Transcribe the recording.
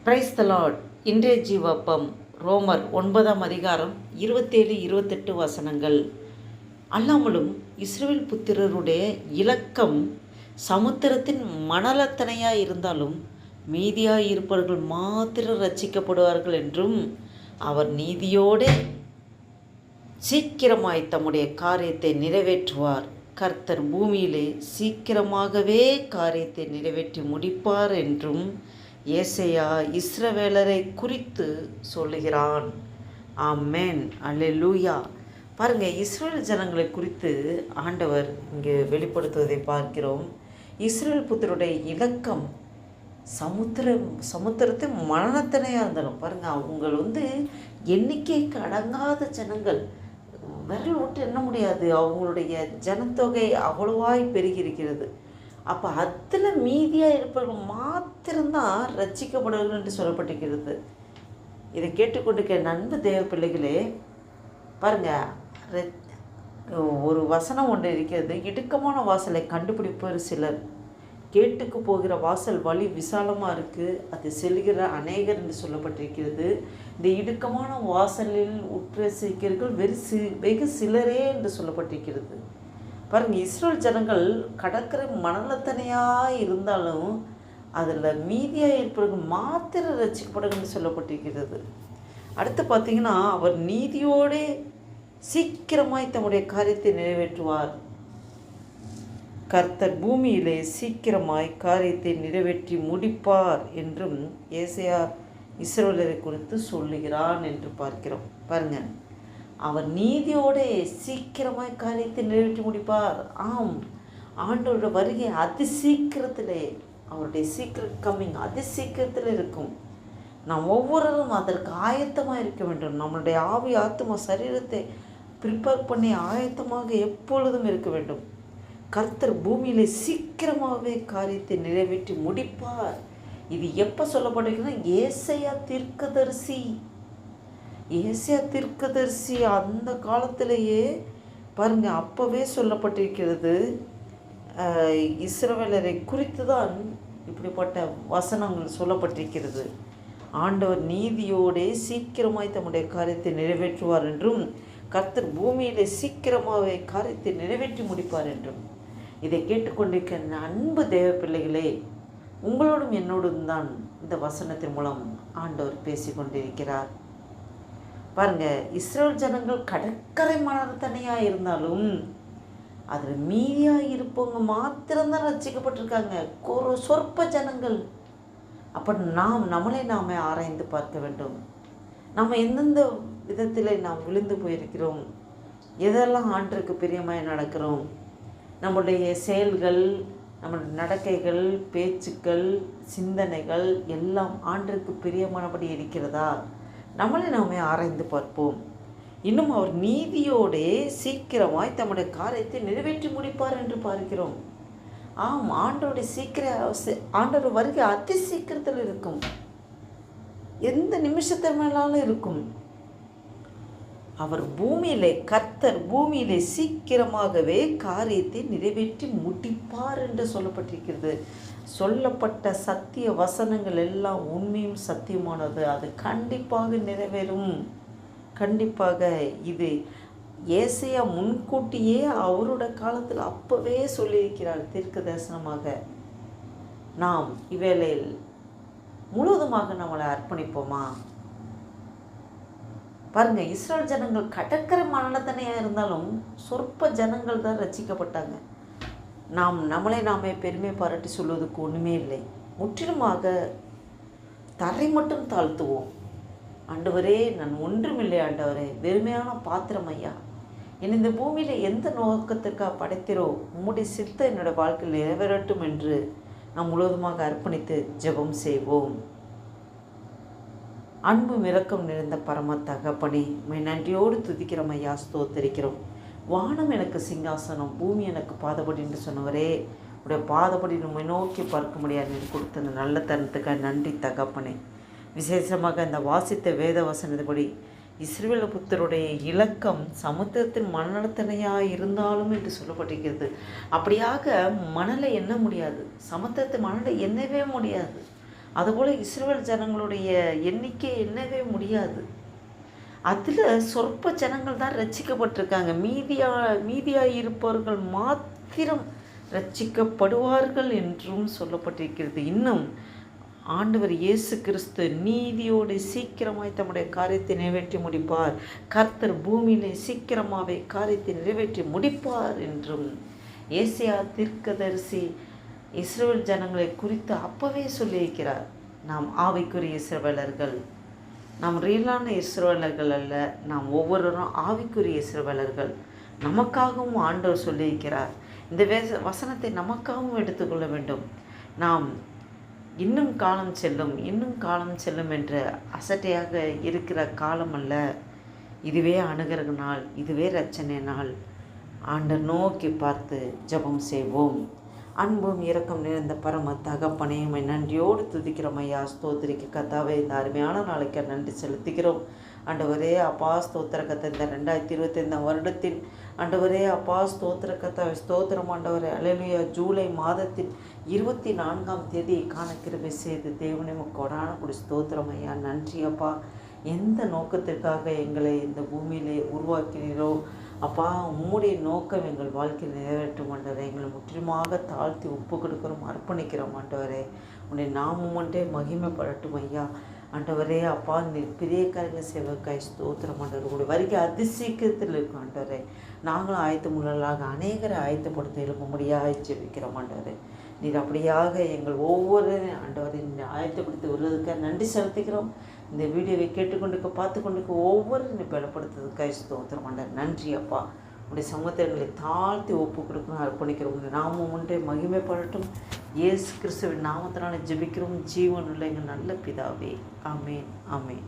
Praise the Lord. இன்றைய ஜீவப்பம் ரோமர் 9ஆம் அதிகாரம் 27-28 வசனங்கள். அல்லாமலும் இஸ்ரவேல் புத்திரருடைய இலக்கம் சமுத்திரத்தின் மணலத்தனையாய் இருந்தாலும் மீதியாய் இருப்பவர்கள் மாத்திரம் ரட்சிக்கப்படுவார்கள் என்றும் அவர் நீதியோடு சீக்கிரமாய் தம்முடைய காரியத்தை நிறைவேற்றுவார். கர்த்தர் பூமியிலே சீக்கிரமாகவே காரியத்தை நிறைவேற்றி முடிப்பார் என்றும் ஏசையா இஸ்ரவேலரை குறித்து சொல்லுகிறான். ஆமென், அல்லேலூயா. பாருங்கள், இஸ்ரவேல் ஜனங்களை குறித்து ஆண்டவர் இங்கே வெளிப்படுத்துவதை பார்க்கிறோம். இஸ்ரவேல் புத்தருடைய இலக்கம் சமுத்திரத்தின் மரணத்தினையாக இருந்தாலும் பாருங்கள், அவங்க எண்ணிக்கைக்கு அடங்காத ஜனங்கள், விரல் விட்டு எண்ண முடியாது. அவங்களுடைய ஜனத்தொகை அவ்வளவாய் பெருகியிருக்கிறது. அப்போ அதில் மீதியாக இருப்பவர்கள் மாத்திரம்தான் ரட்சிக்கப்படுவார்கள் என்று சொல்லப்பட்டிருக்கிறது. இதை கேட்டுக்கொண்டிருக்க நண்பு தேவ பிள்ளைகளே, பாருங்கள், ஒரு வசனம் ஒன்று இருக்கிறது. இடுக்கமான வாசலை கண்டுபிடிப்பவர் சிலர், கேட்டுக்கு போகிற வாசல் வழி விசாலமாக இருக்குது, அது செல்கிற அநேகர் என்று சொல்லப்பட்டிருக்கிறது. இந்த இடுக்கமான வாசலில் உட்பிரவேசிக்கிறவர்கள் வெகு சிலரே என்று சொல்லப்பட்டிருக்கிறது. பாருங்கள், இஸ்ரேல் ஜனங்கள் கடற்கரை மணலத்தனையாக இருந்தாலும் அதில் மீதியாக இருப்பவர்கள் மாத்திரம் ரட்சிக்கப்படுன்னு சொல்லப்பட்டிருக்கிறது. அடுத்து பார்த்திங்கன்னா, அவர் நீதியோடு சீக்கிரமாய் தம்முடைய காரியத்தை நிறைவேற்றுவார். கர்த்தர் பூமியிலே சீக்கிரமாய் காரியத்தை நிறைவேற்றி முடிப்பார் என்றும் ஏசையா இஸ்ரவேலரை குறித்து சொல்லுகிறான் என்று பார்க்கிறோம். பாருங்கள், அவர் நீதியோடு சீக்கிரமாய் காரியத்தை நிறைவேற்றி முடிப்பார். ஆம், ஆண்டவருடைய வருகை அதி சீக்கிரத்திலே, அவருடைய சீக்கிரம் கம்மிங் அதி சீக்கிரத்தில் இருக்கும். நாம் ஒவ்வொருவரும் அதற்கு ஆயத்தமாக இருக்க வேண்டும். நம்மளுடைய ஆவி ஆத்மா சரீரத்தை ப்ரிப்பேர் பண்ணி ஆயத்தமாக எப்பொழுதும் இருக்க வேண்டும். கர்த்தர் பூமியிலே சீக்கிரமாகவே காரியத்தை நிறைவேற்றி முடிப்பார். இது எப்போ சொல்லப்படுகிறதுனா, ஏசையா தீர்க்கதரிசி அந்த காலத்திலேயே பாருங்கள், அப்போவே சொல்லப்பட்டிருக்கிறது. இஸ்ரவேலரை குறித்து தான் இப்படிப்பட்ட வசனங்கள் சொல்லப்பட்டிருக்கிறது. ஆண்டவர் நீதியோடே சீக்கிரமாய் தம்முடைய காரியத்தை நிறைவேற்றுவார் என்றும் கர்த்தர் பூமியிலே சீக்கிரமாகவே காரியத்தை நிறைவேற்றி முடிப்பார் என்றும். இதை கேட்டுக்கொண்டிருக்கிற அன்பு தேவ பிள்ளைகளே, உங்களோடும் என்னோடும் தான் இந்த வசனத்தின் மூலம் ஆண்டவர் பேசி கொண்டிருக்கிறார். பாருங்கள், இஸ்ரேல் ஜனங்கள் கடற்கரை மணலத்தனையாக இருந்தாலும் அதில் மீதியாக இருப்பவங்க மாத்திரம்தான் ரட்சிக்கப்பட்டிருக்காங்க. ஒரு சொற்ப ஜனங்கள். அப்போ நாமே ஆராய்ந்து பார்க்க வேண்டும். நம்ம எந்தெந்த விதத்தில் நாம் விழுந்து போயிருக்கிறோம், எதெல்லாம் ஆண்டருக்கு பிரியமாய் நடக்கிறோம், நம்முடைய செயல்கள், நம்முடைய நடக்கைகள், பேச்சுக்கள், சிந்தனைகள் எல்லாம் ஆண்டருக்கு பிரியமானபடி இருக்கிறதா? நாமே ஆராய்ந்து பார்ப்போம். இன்னும் அவர் நீதியோடே சீக்கிரமாய் தம்முடைய காரியத்தை நிறைவேற்றி முடிப்பார் என்று பார்க்கிறோம். ஆம், ஆண்டோடைய வருகை அதி சீக்கிரத்தில் இருக்கும். எந்த நிமிஷத்தை மேலாலும் இருக்கும். கர்த்தர் பூமியிலே சீக்கிரமாகவே காரியத்தை நிறைவேற்றி முடிப்பார் என்று சொல்லப்பட்டிருக்கிறது. சொல்லப்பட்ட சத்திய வசனங்கள் எல்லாம் உண்மையும் சத்தியமானது. அது கண்டிப்பாக நிறைவேறும். கண்டிப்பாக இது ஏசையா முன்கூட்டியே அவரோட காலத்தில் அப்போவே சொல்லியிருக்கிறார் தீர்க்க தரிசனமாக. நாம் இவ்வேளையில் முழுவதுமாக நம்மளை அர்ப்பணிப்போமா? பாருங்கள், இஸ்ரேல் ஜனங்கள் கடற்கரை மணலத்தனையாக இருந்தாலும் சொற்ப ஜனங்கள் தான் ரட்சிக்கப்பட்டாங்க. நாமே பெருமை பாராட்டி சொல்வதற்கு ஒன்றுமே இல்லை. முற்றிலுமாக தரை மட்டும் தாழ்த்துவோம். ஆண்டவரே, நான் ஒன்றுமில்லை ஆண்டவரே, வெறுமையான பாத்திரம் ஐயா. இந்த பூமியில் எந்த நோக்கத்திற்காக படைத்திரோ உம்முடைய சித்தம் என்னோட வாழ்க்கையில் நிறைவேறட்டும் என்று நாம் முழுவதுமாக அர்ப்பணித்து ஜெபம் செய்வோம். அன்பும் இரக்கம் நிறைந்த பரம தகப்பனே, நன்றியோடு துதிக்கிறோம் ஐயா, ஸ்தோத்தரிக்கிறோம். வானம் எனக்கு சிங்காசனம், பூமி எனக்கு பாதபடி என்று சொன்னவரே, உடைய பாதபடி நம்மை நோக்கி பார்க்க முடியாது என்று கொடுத்த அந்த நல்ல தருணத்துக்காக நன்றி தகப்பனே. விசேஷமாக இந்த வாசித்த வேத வசனப்படி இஸ்ரவேல் புத்தருடைய இலக்கம் சமுத்திரத்தின் மணலத்தனையாக இருந்தாலும் என்று சொல்லப்பட்டிருக்கிறது. அப்படியாக மணலை எண்ண முடியாது, சமுத்திரத்தின் மணலை எண்ணவே முடியாது. அதுபோல் இஸ்ரவேல் ஜனங்களுடைய எண்ணிக்கை எண்ணவே முடியாது. அதில் சொற்ப ஜனங்கள் தான் ரட்சிக்கப்பட்டிருக்காங்க. மீதியாக இருப்பவர்கள் மாத்திரம் ரட்சிக்கப்படுவார்கள் என்றும் சொல்லப்பட்டிருக்கிறது. இன்னும் ஆண்டவர் இயேசு கிறிஸ்து நீதியோடு சீக்கிரமாய் தம்முடைய காரியத்தை நிறைவேற்றி முடிப்பார். கர்த்தர் பூமியிலே சீக்கிரமாகவே காரியத்தை நிறைவேற்றி முடிப்பார் என்றும் ஏசாயா தீர்க்கதரிசி இஸ்ரவேல் ஜனங்களை குறித்து அப்பவே சொல்லியிருக்கிறார். நாம் ஆவிக்குரிய இஸ்ரவேலர்கள், நாம் ரியலான இஸ்ரவேலர்கள் அல்ல, நாம் ஒவ்வொருவரும் ஆவிக்குரிய இஸ்ரவேலர்கள். நமக்காகவும் ஆண்டவர் சொல்லியிருக்கிறார். இந்த வசனத்தை நமக்காகவும் எடுத்துக்கொள்ள வேண்டும். நாம் இன்னும் காலம் செல்லும் என்ற அசட்டையாக இருக்கிற காலம் அல்ல. இதுவே அணுகிற நாள், இதுவே ரட்சணை நாள். ஆண்டவர் நோக்கி பார்த்து ஜெபம் செய்வோம். அன்பும் இரக்கம் நிறைந்த பரம தகப்பனே, நன்றியோடு துதிக்கிறோம் ஐயா. ஸ்தோத்திரிக்க கத்தாவே, இந்த அருமையான நாளைக்கு நன்றி செலுத்துகிறோம். ஆண்டவரே அப்பா, ஸ்தோத்திர கத்தை இந்த 2025 வருடத்தில் ஆண்டவரே அப்பா, ஸ்தோத்திர கத்தாவே ஸ்தோத்திரம் ஆண்டவரே. அல்லேலூயா. ஜூலை மாதத்தின் 24ஆம் தேதி காண கிருபை செய்து தேவனே கொடான கூடி ஸ்தோத்திரம் ஐயா. நன்றி அப்பா. எந்த நோக்கத்திற்காக எங்களை இந்த பூமியிலே உருவாக்கினீரோ அப்பா, உம்முடைய நோக்கம் எங்கள் வாழ்க்கையில் நிறைவேற்றும் ஆண்டவரே. எங்களை முற்றிலுமாக தாழ்த்தி ஒப்பு கொடுக்குறோம், அர்ப்பணிக்கிறோம் ஆண்டவரே. உன்னுடைய நாமம் ஒன்றே மகிமைப்படட்டும் ஐயா. ஆண்டவரே அப்பா, இந்த பெரிய காரியங்களை செய்வதற்காய் ஸ்தோத்திரம் ஆண்டவர். உங்களுடைய வருகை அதிசீக்கிரத்தில் இருக்கும் ஆண்டவரே. நாங்களும் ஆயத்தமுள்ளதாக அநேகரை ஆயத்தப்படுத்த எழுப்பும்படியாக ஜெபிக்கிறோம் ஆண்டவரே. நீர் அப்படியாக எங்கள் ஒவ்வொரு ஆண்டவரை ஆயத்தப்படுத்தி வருவதற்காக நன்றி செலுத்துகிறோம். இந்த வீடியோவை கேட்டுக்கொண்டிருக்க பார்த்து கொண்டிருக்க ஒவ்வொரு பலப்படுத்துறதுக்காக ஸ்தோத்திரம் ஆண்டவர். நன்றி அப்பா. உடைய சமூகத்தை தாழ்த்தி ஒப்பு கொடுக்கணும், அர்ப்பணிக்கிறோம். உங்கள் நாமம் ஒன்றே மகிமைப்படட்டும். இயேசு கிறிஸ்துவின் நாமத்தினால ஜெபிக்கிறோம் ஜீவனுள்ள எங்கள் நல்ல பிதாவே. ஆமேன், ஆமேன்.